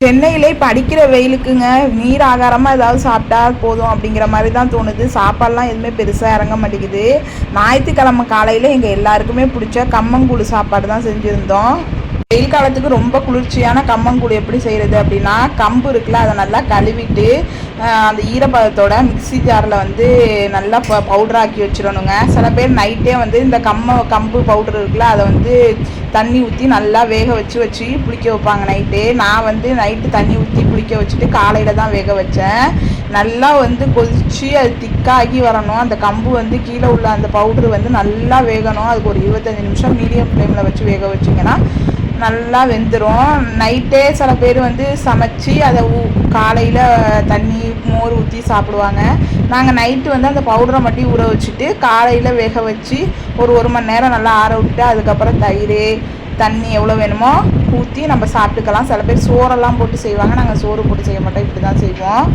சென்னையிலே இப்போ அடிக்கிற வெயிலுக்குங்க நீர் ஆகாரமாக ஏதாவது சாப்பிட்டா போதும் அப்படிங்கிற மாதிரி தான் தோணுது. சாப்பாடெலாம் எதுவுமே பெருசாக இறங்க மாட்டேங்குது. ஞாயிற்றுக்கிழமை காலையில் எங்கள் எல்லாருக்குமே பிடிச்ச கம்மங்கூழ் சாப்பாடு தான் செஞ்சுருந்தோம். வெயில் காலத்துக்கு ரொம்ப குளிர்ச்சியான கம்மங்கூழ் எப்படி செய்கிறது அப்படின்னா, கம்பு இருக்குல்ல, அதை நல்லா கழுவிட்டு அந்த ஈரப்பதத்தோட மிக்ஸி ஜாரில் வந்து நல்லா பவுடராக்கி வச்சிடணுங்க. சில பேர் நைட்டே வந்து இந்த கம்பு பவுடர் இருக்குல்ல, அதை வந்து தண்ணி ஊற்றி நல்லா வேக வச்சு புளிக்க வைப்பாங்க நைட்டே. நான் வந்து நைட்டு தண்ணி ஊற்றி புளிக்க வச்சுட்டு காலையில் தான் வேக வச்சேன். நல்லா வந்து கொதித்து அது திக்காகி வரணும். அந்த கம்பு வந்து கீழே உள்ள அந்த பவுட்ரு வந்து நல்லா வேகணும். அதுக்கு ஒரு 25 நிமிஷம் மீடியம் ஃப்ளேமில் வச்சு வேக வச்சிங்கன்னா நல்லா வெந்துடும். நைட்டே சில பேர் வந்து சமைச்சி அதை காலையில் தண்ணி மோர் ஊற்றி சாப்பிடுவாங்க. நாங்கள் நைட்டு வந்து அந்த பவுடரை மட்டும் ஊற வச்சுட்டு காலையில் வேக வச்சு ஒரு மணி நேரம் நல்லா ஆற விட்டு அதுக்கப்புறம் தயிர் தண்ணி எவ்வளோ வேணுமோ ஊற்றி நம்ம சாப்பிட்டுக்கலாம். சில பேர் சோறெல்லாம் போட்டு செய்வாங்க. நாங்கள் சோறு போட்டு செய்ய மாட்டோம், இப்படி தான் செய்வோம்.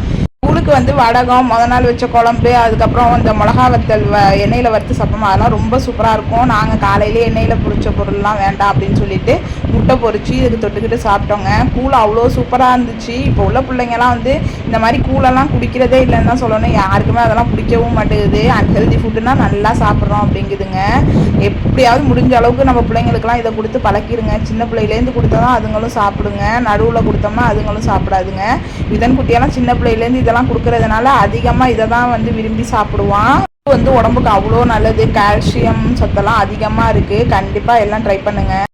கூழுக்கு வந்து வடகம், முத நாள் வச்ச குழம்பு, அதுக்கப்புறம் இந்த மிளகா வத்தல் எண்ணெயில் வறுத்து சாப்பிட்டோம். அதெல்லாம் ரொம்ப சூப்பராக இருக்கும். நாங்கள் காலையிலே எண்ணெயில் பொரிச்ச பொருள்லாம் வேண்டாம் அப்படின்னு சொல்லிட்டு முட்டை பொரிச்சு இதுக்கு தொட்டுக்கிட்டு சாப்பிட்டோங்க. கூழ் அவ்வளோ சூப்பராக இருந்துச்சு. இப்போ உள்ள பிள்ளைங்கலாம் வந்து இந்த மாதிரி கூழெல்லாம் குடிக்கிறதே இல்லைன்னு தான் சொல்லணும். யாருக்குமே அதெல்லாம் பிடிக்கவும் மாட்டேங்குது. அன்ஹெல்தி ஃபுட்டுன்னா நல்லா சாப்பிட்றோம் அப்படிங்குதுங்க. எப்படியாவது முடிஞ்ச அளவுக்கு நம்ம பிள்ளைங்களுக்குலாம் இதை கொடுத்து பழக்கிடுங்க. சின்ன பிள்ளையிலேருந்து கொடுத்தா தான் அதுங்களும் சாப்பிடுங்க. நடுவில் கொடுத்தோம்னா அதுங்களும் சாப்பிடாதுங்க. இதன் குட்டியெல்லாம் சின்ன பிள்ளையிலேருந்து இதெல்லாம் கொடுக்கறதுனால அதிகமாக இதை தான் வந்து விரும்பி சாப்பிடுவான். வந்து உடம்புக்கு அவ்வளோ நல்லது. கால்சியம் சத்தெல்லாம் அதிகமாக இருக்குது. கண்டிப்பாக எல்லாம் ட்ரை பண்ணுங்கள்.